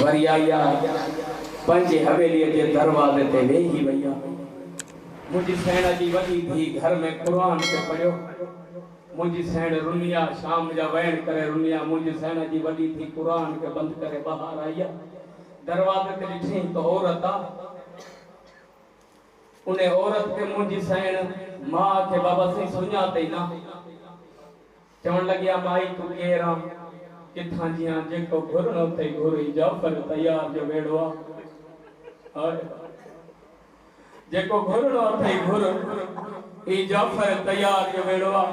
वरिया पंजे हवेली के दरवाजे ते वेही भैया मुझी सेना जी वडी थी घर में कुरान के पढ़ियो मुझी सेण रुनिया शाम जा वैन करे रुनिया मुझी सेना जी वडी थी कुरान के बंद करे बाहर आया दरवाजे ते ॾिठी तो औरत आ उन्हें औरत के मुझी सेण मां के बाबा से सुञाते ना चवण लगिया माई तू केरा किथां जिया जेको घुरनो थे घुरी जाफर तैयार जो वेड़वा हाय जेको घुरनो थे घुर ई जाफर तैयार जो वेड़वा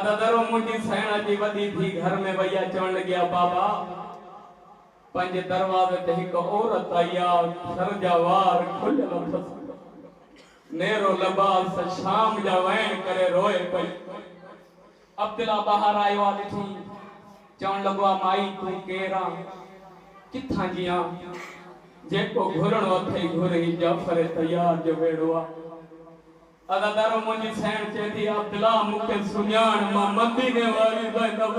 अददरो मुझी सेना जी वडी थी घर में भैया चवण लगिया बाबा पंज दरवाजे ते एक औरत आया सर जा वार खुलियल नेरो लबास शाम जा वैन करे रोए पई अब्दुल्ला बाहर आयो ॾिठी चवण लॻो माई तू केरा किथां जिया जेको घुरणो अथई घुरी जाफर तैयार जो वेड़ो आ अदादारो मुंहिंजी सेण चए थी अब्दुल्ला मूंखे सुञाण मां मदीने वारी ज़ैनब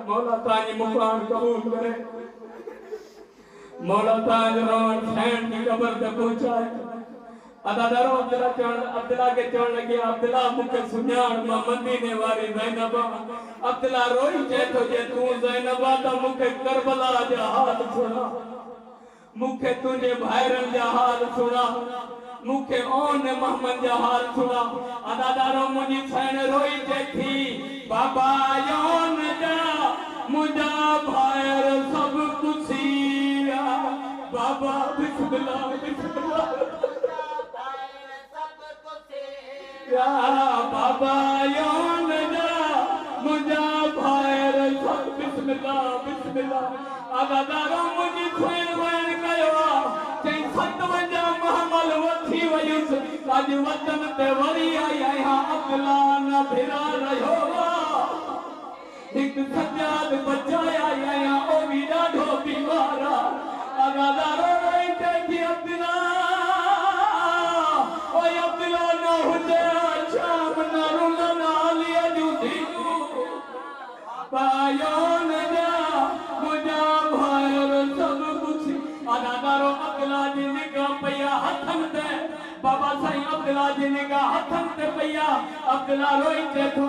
मौला तांजी मुकान कबूल करे मौला तांज रोण सेण की कब्र ते पहुंचाए अदादारो अब्दुल्ला के चवण लगे अब्दुल्ला मूंखे सुञाण मां मदीने वारी ज़ैनब अब्दुल्ला रोई चए थो जे तूं ज़ैनब त मूंखे करबला जा हाल सुणा मूंखे तुंहिंजे भाइरनि जा हाल सुणा मूंखे ओन मोहम्मद जा हाल सुणा अदादारो मुंहिंजी सेण रोई चए थी बाबा योन जा मुंहिंजा भाइर सब कुसिया बाबा बिस्मिल्लाह बिस्मिल्लाह या बाबा योन जा मुंहिंजा भाइर सब बिस्मिल्लाह बिस्मिल्लाह अदादारो मुंहिंजी सेण वैन कयो चई 57 महमल वठी वयुसि अॼु वतन ते वरी आई आहियां अब्दुल्ला न फिरा रहियो हिकु सजाद बचाया आहियां ओ बि ॾाढो बीमार आहे अदादारो रोई चए थी अब्दुल्ला ओ अब्दुल्ला न हुजे शाम न रुलन आलिया जूं थियूं पायो न जा मुंहिंजा भाइर सब कुछ अदादारो अब्दुल्ला जी निगाह पया हथन ते बाबा साईं अब्दुल्ला जी निगाह हथन ते पया अब्दुल्ला रोई चए थो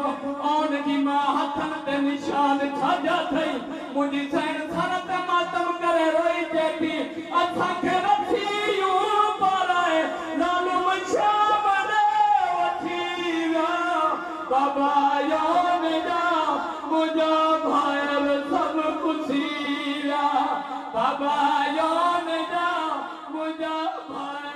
ओन जी मां हथन ते निशान छाजा थई मुंहिंजी सेण सर ते मातम करे रोई चए थी असांखे रखी यूं पाराए नालो शाम ॾे वठी विया बाबा योन जा मुंहिंजा भाइर सब कुछ बाबा योन जा मुंहिंजा भाइर